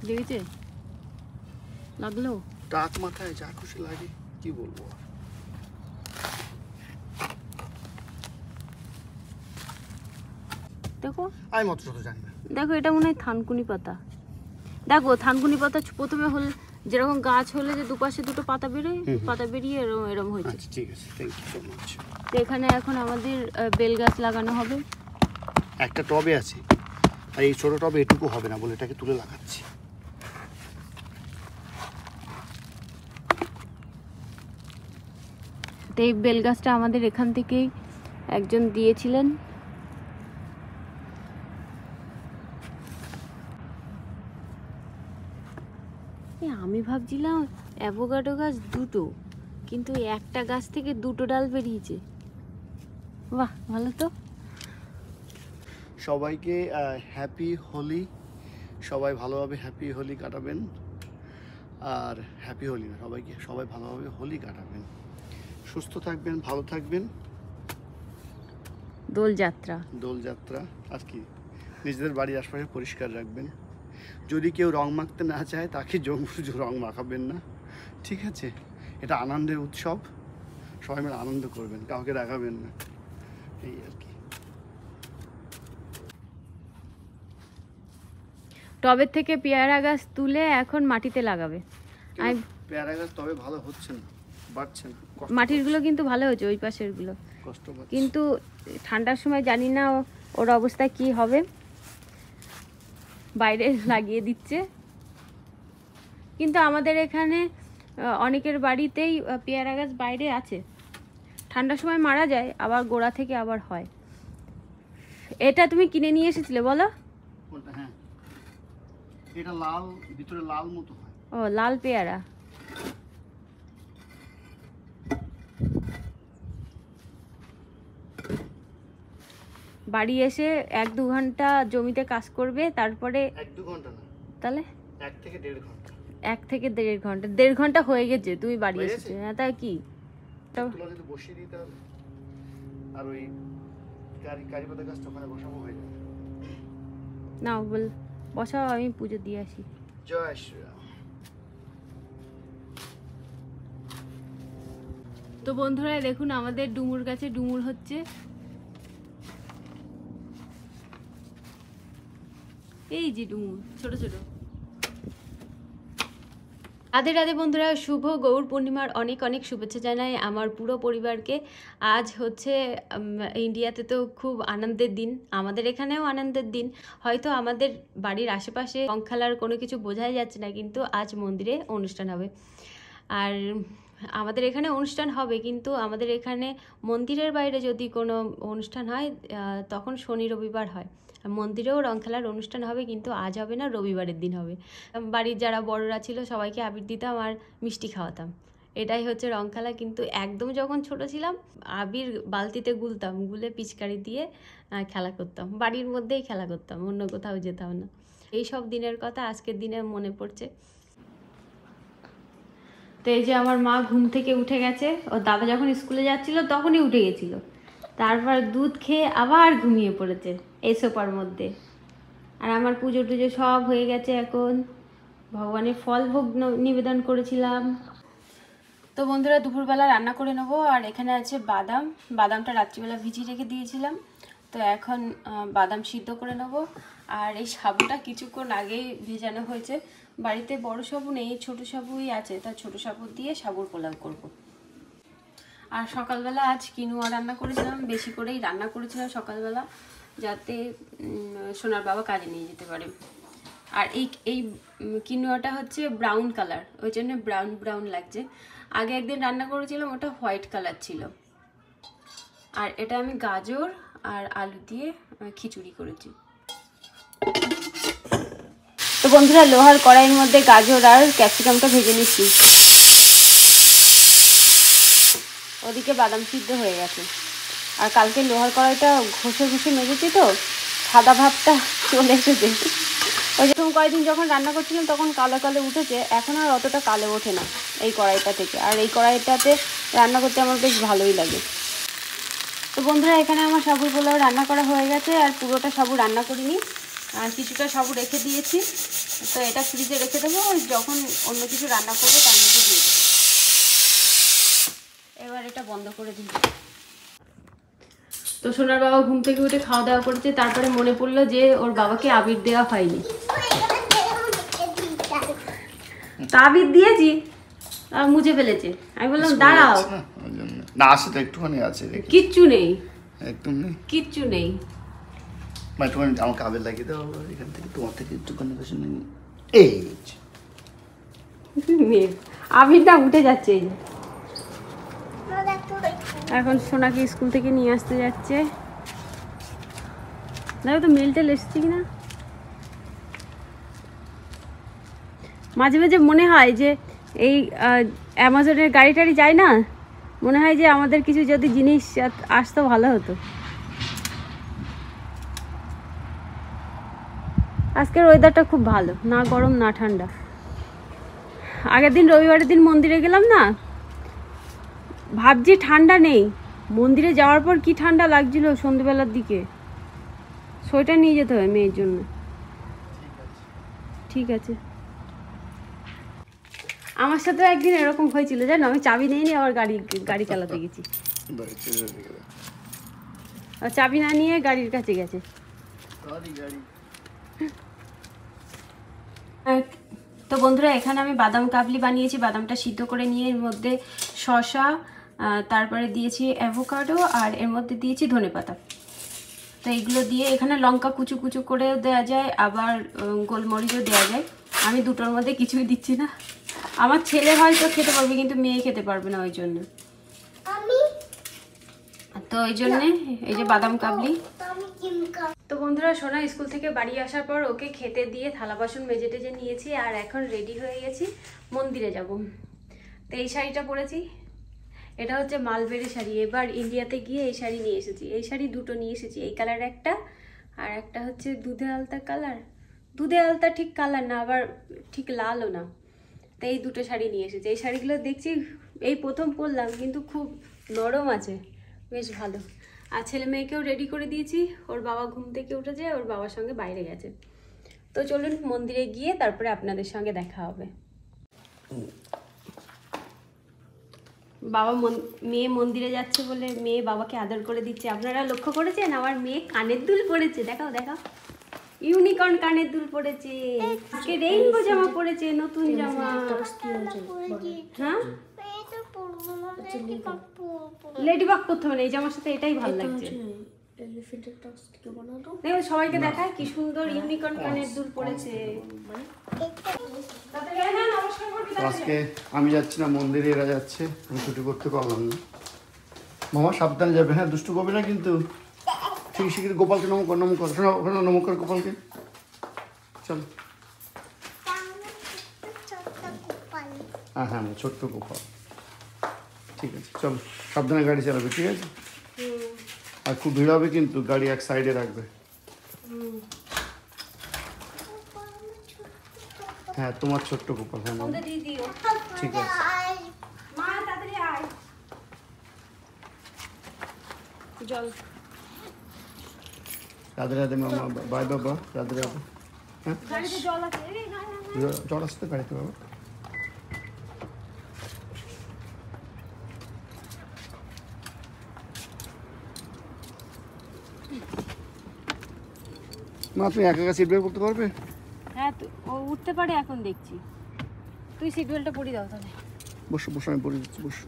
লেগেছে? লাগলো? টাক মাথায় যা খুশি লাগে, কি বলবো। দেখো আমি মত তো জানি না। দেখো এটা মনে হয় থানকুনি পাতা। দেখো থানকুনি পাতা প্রথমে হল যেরকম গাছ হলে যে দুপাশে দুটো পাতা বেরোয়, পাতা বেরিয়ে এরকম হয়েছে। আচ্ছা ঠিক আছে, থ্যাংক ইউ সো মাচ। তো এখানে এখন আমাদের বেল গাছ লাগানো হবে। একটা টবে আছে, আর এই ছোট টবে এটুকু হবে না বলে এটাকে তুলে লাগাচ্ছি। তো এই বেল গাছটা আমাদের এখান থেকেই একজন দিয়েছিলেন। আমি ভাবছিলাম অ্যাভোকাডো গাছ দুটো, কিন্তু একটা গাছ থেকে দুটো ডাল বেরিয়েছে। বাহ, ভালো তো। সবাইকে হ্যাপি হোলি। সবাই ভালোভাবে হ্যাপি হোলি কাটাবেন। আর হ্যাপি হোলি না, সবাই ভালোভাবে হোলি কাটাবেন। সুস্থ থাকবেন, ভালো থাকবেন। দোলযাত্রা আর কি, নিজেদের বাড়ির আশপাশে পরিষ্কার রাখবেন। যদি কেউ রং মাখতে না চায় তাকে রং মাখাবেন না, ঠিক আছে? এটা আনন্দের উৎসব, সবাই মিলে আনন্দ করবেন, কাউকে রাখাবেন না, এই আর কি। টবের থেকে পেয়ারা গাছ তুলে এখন মাটিতে লাগাবে। পেয়ারা গাছ তবে ভালো হচ্ছে না, বাড়ছে না। মাটির গুলো কিন্তু ভালো হয়েছে, ওই পাশের গুলো কষ্ট পাচ্ছে। কিন্তু ঠান্ডার সময় জানি না ওর অবস্থা কি হবে, বাইরে লাগিয়ে দিচ্ছে। কিন্তু আমাদের এখানে অনেকের বাড়িতেই পেয়ারা গাছ বাইরে আছে, ঠান্ডার সময় মারা যায়, আবার গোড়া থেকে আবার হয়। এটা তুমি কিনে নিয়ে এসেছিলে বলো? হ্যাঁ, এটা লাল, ভিতরে লাল মতো হয়। ও, লাল পেয়ারা। বাড়ি এসে 1-2 ঘন্টা জমিতে কাজ করবে, তারপরে 1-2 ঘন্টা না, তাহলে 1 থেকে 1.5 ঘন্টা। 1 থেকে 1.5 ঘন্টা। 1.5 ঘন্টা হয়ে গেছে তুমি বাড়ি এসেছো। হ্যাঁ, তাই কি তুলা যদি বসিয়ে দিতে হবে, আর ওই কারি পাতা গাছটা ওখানে বসাবো, হয়ে যাবে। না বল, বসাও, আমি পুজো দিয়ে আসি। জয় শ্রীরাম। তো বন্ধুরা দেখুন, আমাদের ডুমুর গাছে ডুমুর হচ্ছে। এই যে ডুমুর ছোট ছোট। রাধে রাধে বন্ধুরা, শুভ গৌর পূর্ণিমার অনেক অনেক শুভেচ্ছা জানাই আমার পুরো পরিবারকে। আজ হচ্ছে ইন্ডিয়াতে তো খুব আনন্দের দিন, আমাদের এখানেও আনন্দের দিন। হয়তো আমাদের বাড়ির আশেপাশে রং খেলার কোনো কিছু বোঝাই যাচ্ছে না, কিন্তু আজ মন্দিরে অনুষ্ঠান হবে। আর আমাদের এখানে অনুষ্ঠান হবে, কিন্তু আমাদের এখানে মন্দিরের বাইরে যদি কোনো অনুষ্ঠান হয় তখন শনি রবিবার হয়। মন্দিরেও রং খেলার অনুষ্ঠান হবে, কিন্তু আজ হবে না, রবিবারের দিন হবে। বাড়ির যারা বড়রা ছিল সবাইকে আবির দিতাম আর মিষ্টি খাওয়াতাম, এটাই হচ্ছে রং খেলা। কিন্তু একদম যখন ছোট ছিলাম, আবির বালতিতে গুলতাম, গুলে পিচকারি দিয়ে খেলা করতাম, বাড়ির মধ্যেই খেলা করতাম, অন্য কোথাও যেতাম না। এই সব দিনের কথা আজকের দিনে মনে পড়ছে। তো এই যে আমার মা ঘুম থেকে উঠে গেছে, ও দাদা যখন স্কুলে যাচ্ছিল তখনই উঠে গেছিল, তারপর দুধ খেয়ে আবার ঘুমিয়ে পড়েছে এই সোফার মধ্যে। আর আমার পুজো টুজো সব হয়ে গেছে, এখন ভগবানের ফল ভোগ নিবেদন করেছিলাম। তো বন্ধুরা দুপুরবেলা রান্না করে নেবো। আর এখানে আছে বাদাম, বাদামটা রাত্রিবেলা ভিজিয়ে রেখে দিয়েছিলাম, তো এখন বাদাম সিদ্ধ করে নেবো। আর এই সাবুটা কিছুক্ষণ আগেই ভেজানো হয়েছে, বাড়িতে বড় সাবু নেই, ছোট সাবুই আছে, তা ছোট সাবু দিয়ে সাবুর পোলাও করব। আর সকালবেলা আজ কিনুয়া রান্না করেছিলাম, বেশি করেই রান্না করেছিলাম সকালবেলা, যাতে সোনার বাবা কাজে নিয়ে যেতে পারে। আর এই কিনুয়াটা হচ্ছে ব্রাউন কালার, ওই জন্য ব্রাউন ব্রাউন লাগছে। আগে একদিন রান্না করেছিলাম, ওটা হোয়াইট কালার ছিল। আর এটা আমি গাজর আর আলু দিয়ে খিচুড়ি করেছি। তো বন্ধুরা লোহার কড়াইয়ের মধ্যে গাজর আর ক্যাপসিকামটা ভেজে নিচ্ছি। ওদিকে বাদাম সিদ্ধ হয়ে গেছে। আর কালকে লোহার কড়াইটা ঘষে ঘষে মেজেছি, তো সাদা ভাবটা চলে এসেছে। ওই যখন কয়েকদিন যখন রান্না করছিলাম তখন কালো কালো উঠেছে, এখন আর অতটা কালো ওঠে না এই কড়াইটা থেকে। আর এই কড়াইটাতে রান্না করতে আমার বেশ ভালোই লাগে। তো বন্ধুরা এখানে আমার সাবুর পোলাও রান্না করা হয়ে গেছে, আর পুরোটা সাবু রান্না করিনি, আর কিছুটা সব রেখে দিয়েছি, তো এটা ফ্রিজে রেখে দেবো, যখন অন্য কিছু রান্না করবো তার মধ্যে দিয়ে দেবো। এবার এটা বন্ধ করে দিই। তো সোনার বাবা ঘুম থেকে উঠে খাওয়া দাওয়া করেছে, তারপরে মনে পড়লো যে ওর বাবাকে আবির দেওয়া হয়নি। তা আবির দিয়েছি, মুছে ফেলেছে। আমি বললাম দাঁড়াও, না সেটা একটুখানি আছে, কিচ্ছু নেই, একদম নেই, কিচ্ছু নেই। একটুখানি আমাকে আবির লাগিয়ে দাও এখান থেকে, তোমার থেকে একটুখানি বেশি নেই। এই আবিরটা উঠে যাচ্ছে। এই যে এখন সোনাকে স্কুল থেকে নিয়ে আসতে যাচ্ছে। দেখো তো মেলটেল এসছে কিনা। মাঝে মাঝে মনে হয় যে এই অ্যামাজনের গাড়ি টাড়ি যায় না, মনে হয় যে আমাদের কিছু যদি জিনিস আসতো ভালো হতো। আজকের ওয়েদারটা খুব ভালো, না গরম না ঠান্ডা। আগের দিন রবিবারের দিন মন্দিরে গেলাম না, ভাবছি ঠান্ডা নেই, মন্দিরে যাওয়ার পর কি ঠান্ডা লাগছিল সন্ধ্যেবেলার দিকে। সোয়েটার নিয়ে যেতে হবে মেয়ের জন্য। ঠিক আছে। আমার সাথে একদিন এরকম হয়েছিল জানো, আমি চাবি নিয়ে নিয়ে আবার গাড়ি চালাতে গেছি। চাবি না নিয়ে গাড়ির কাছে গেছে। তো বন্ধুরা, এখানে আমি বাদাম কাবলি বানিয়েছি। বাদামটা সিদ্ধ করে নিয়ে এর মধ্যে শসা, তারপরে দিয়েছি অ্যাভোকাডো, আর এর মধ্যে দিয়েছি ধনেপাতা। তো এইগুলো দিয়ে এখানে লঙ্কা কুচু কুচু করেও দেওয়া যায়, আবার গোলমরিচও দেওয়া যায়। আমি দুটোর মধ্যে কিছুই দিচ্ছি না। আমার ছেলে হয়তো খেতে পারবে, কিন্তু মেয়ে খেতে পারবে না, ওই জন্য। তো ওই জন্যে এই যে বাদাম কাবলি। তো বন্ধুরা, সোনা স্কুল থেকে বাড়ি আসার পর ওকে খেতে দিয়ে থালা বাসন মেজে টেজে নিয়েছি, আর এখন রেডি হয়ে গেছি, মন্দিরে যাব। তো এই শাড়িটা পরেছি, এটা হচ্ছে মালবেরি শাড়ি। এবার ইন্ডিয়াতে গিয়ে এই শাড়ি নিয়ে এসেছি। এই শাড়ি দুটো নিয়ে এসেছি, এই কালার একটা, আর একটা হচ্ছে দুধে আলতা কালার। দুধে আলতা ঠিক কালার না, আবার ঠিক লালও না। তো এই দুটো শাড়ি নিয়ে এসেছি। এই শাড়িগুলো দেখছি এই প্রথম পরলাম, কিন্তু খুব নরম আছে, বেশ ভালো। আর ছেলে মেয়েকেও রেডি করে দিয়েছি। ওর বাবা ঘুম থেকে উঠেছে, ওর বাবার সঙ্গে বাইরে গেছে। তো চলুন মন্দিরে গিয়ে তারপরে আপনাদের সঙ্গে দেখা হবে। বাবা মেয়ে মন্দিরে যাচ্ছে বলে মেয়ে বাবাকে আদর করে দিচ্ছে। আপনারা লক্ষ্য করেছেন আমার মেয়ে কানের দুল পরেছে? দেখাও দেখাও, ইউনিকর্ন কানের দুল পরেছে। আজকে রেইনবো জামা পরেছে, নতুন জামা। হ্যাঁ, লেডিবাগ করতে হবে না, এই জামার সাথে এটাই ভালো লাগছে। দেখো সবাইকে দেখায় কি সুন্দর ইউনিকর্ন কানের দুল পরেছে। আজকে আমি যাচ্ছি না মন্দিরে, এরা যাচ্ছে, আমি ছুটি করতে পারলাম না। মামা সাবধানে যাবে, হ্যাঁ, দুষ্টু করবে না কিন্তু। ঠিক শিখিয়ে গোপালকে নমস্কার, নমস্কার, শোনো ওখানে নমস্কার গোপালকে। চলো। হ্যাঁ হ্যাঁ, ছোট্ট গোপাল। ঠিক আছে, চলো, সাবধানে গাড়ি চালাবে, ঠিক আছে? আর খুব ভিড় হবে কিন্তু, গাড়ি এক সাইডে রাখবে। হ্যাঁ, তোমার ছোট্ট গোপাল। হ্যাঁ, ঠিক আছে। রাধে রাধে মামা, বাই বাবা, রাধে রাধে। হ্যাঁ, জল আসতে গাড়িতে বাবা। মা, তুমি একা একা সিট বেল্ট পরতে পারবে? হ্যাঁ, ও উঠতে পারে এখন দেখছি। তুই সিট বেল্টটা পরি দাও তাহলে। বসো বসো, আমি পরে দিচ্ছি, বসো।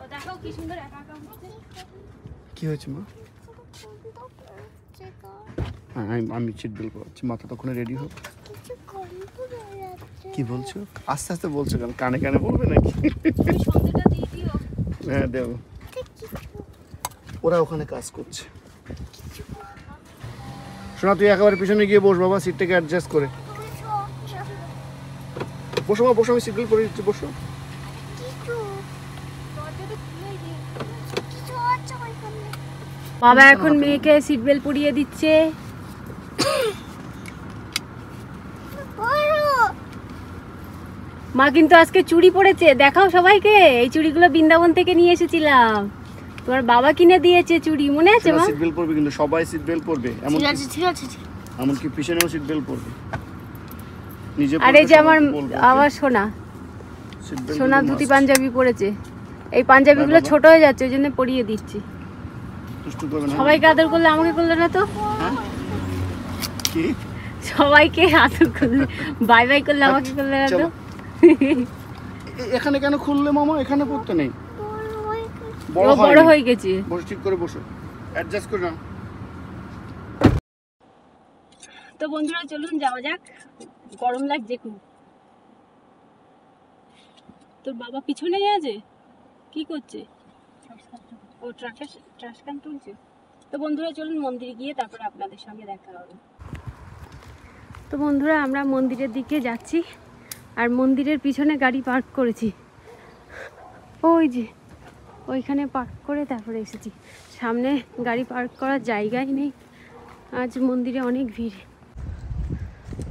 ও দেখো কি সুন্দর একা একা উঠছে। কি হয়েছে মা? হ্যাঁ, আমি সিট বেল্ট পরাচ্ছি, মাথা তখন রেডি হোক। কি বলছো? আস্তে আস্তে বলছো কেন? কানে কানে বলবে নাকি? হ্যাঁ দেবো, ওরা ওখানে কাজ করছে। শোনা, তুই একেবারে পিছনে গিয়ে বস বাবা, সিটটাকে অ্যাডজাস্ট করে বসো। মা বসো, আমি সিট বেল্ট পরে দিচ্ছি, বসো। বাবা এখন মেয়েকে সিট বেল্ট পরিয়ে দিচ্ছে। মা কিন্তু আজকে চুড়ি পরেছে, দেখাও সবাইকে। এই চুড়িগুলো বৃন্দাবন থেকে নিয়ে এসেছিলাম, তোমার বাবা কিনে দিয়েছে চুড়ি, মনে আছে মা? সিট বেল্ট পরবে কিন্তু, সবাই সিট বেল্ট পরবে। এমন ঠিক আছে এমনকি পিছনেও সিট বেল্ট পরবে নিজে। আর এই যে আমার সোনা ধুতি পাঞ্জাবি পরেছে, এই পাঞ্জাবিগুলো ছোট হয়ে যাচ্ছে ওই জন্য পরিয়ে দিচ্ছি। সবাইকে আদর করলে আমাকে করলে না তো? কি সবাইকে আদর করলে বাই বাই করলে আমাকে করলে না তো? এখানে কেন খুললে মামা? এখানে পড়তে নেই, বড় হয়ে গেছে। বসে ঠিক করে বসো, অ্যাডজাস্ট করে নাও। তো বন্ধুরা চলুন যাওয়া যাক, গরম লাগছে খুব। তোর বাবা পিছনে আছে, কি করছে? ও ট্রাশ ক্যান তুলছে। তো বন্ধুরা চলুন মন্দিরে গিয়ে তারপরে আপনাদের সঙ্গে দেখা হবে। তো বন্ধুরা আমরা মন্দিরের দিকে যাচ্ছি, আর মন্দিরের পিছনে গাড়ি পার্ক করেছি, ওই যে ওইখানে পার্ক করে তারপরে এসেছি। সামনে গাড়ি পার্ক করার জায়গাই নেই, আজ মন্দিরে অনেক ভিড়।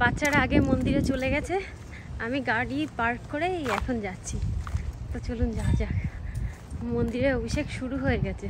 বাচ্চারা আগে মন্দিরে চলে গেছে, আমি গাড়ি পার্ক করে এখন যাচ্ছি। তো চলুন যাওয়া যাক, মন্দিরে অভিষেক শুরু হয়ে গেছে।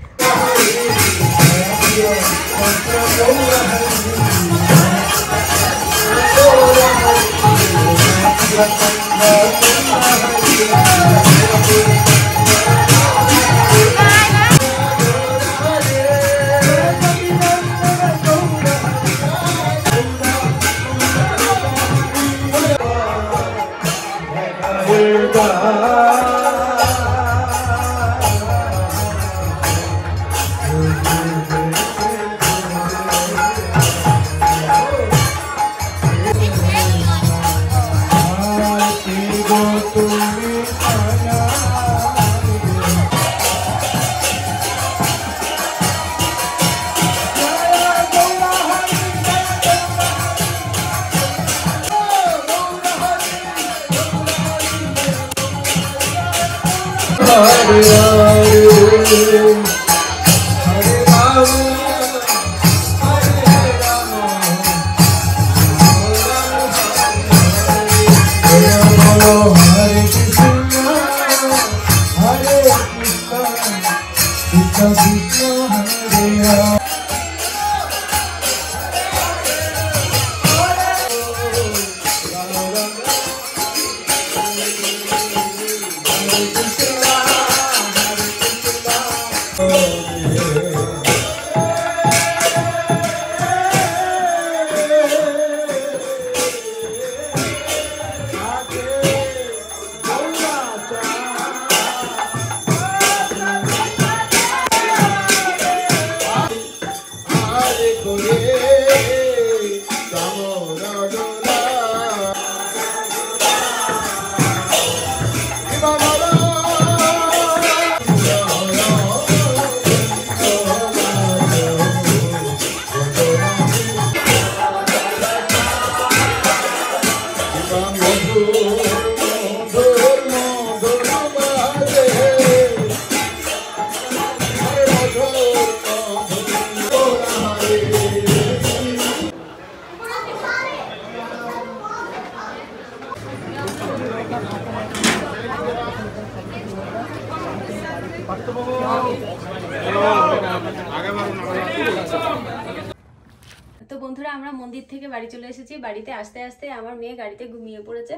তো বন্ধুরা আমরা মন্দির থেকে বাড়ি চলে এসেছি। বাড়িতে আসতে আসতে আমার মেয়ে গাড়িতে ঘুমিয়ে পড়েছে,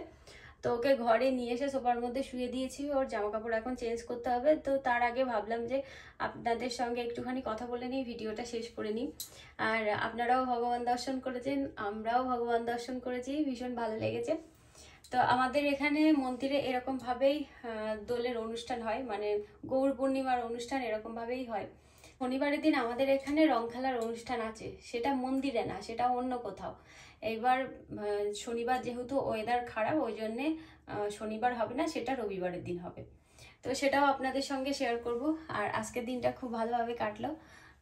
তো ওকে ঘরে নিয়ে এসে সোফার মধ্যে শুয়ে দিয়েছি। ওর জামা কাপড় এখন চেঞ্জ করতে হবে, তো তার আগে ভাবলাম যে আপনাদের সঙ্গে একটুখানি কথা বলে নিই, ভিডিওটা শেষ করে নিই। আর আপনারাও ভগবান দর্শন করেছেন, আমরাও ভগবান দর্শন করেছি, ভীষণ ভালো লেগেছে। তো আমাদের এখানে মন্দিরে এরকমভাবেই দোলের অনুষ্ঠান হয়, মানে গৌর পূর্ণিমার অনুষ্ঠান এরকমভাবেই হয়। শনিবারের দিন আমাদের এখানে রং খেলার অনুষ্ঠান আছে, সেটা মন্দিরে না, সেটা অন্য কোথাও। এইবার শনিবার যেহেতু ওয়েদার খারাপ, ওই জন্যে শনিবার হবে না, সেটা রবিবারের দিন হবে। তো সেটাও আপনাদের সঙ্গে শেয়ার করব। আর আজকের দিনটা খুব ভালোভাবে কাটলো।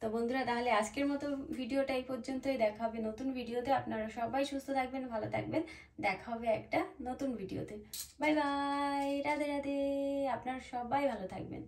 তো বন্ধুরা তাহলে আজকের মতো ভিডিওটা এই পর্যন্তই, দেখা হবে নতুন ভিডিওতে। আপনারা সবাই সুস্থ থাকবেন, ভালো থাকবেন, দেখা হবে একটা নতুন ভিডিওতে। বাই বাই, রাধে রাধে, আপনারা সবাই ভালো থাকবেন।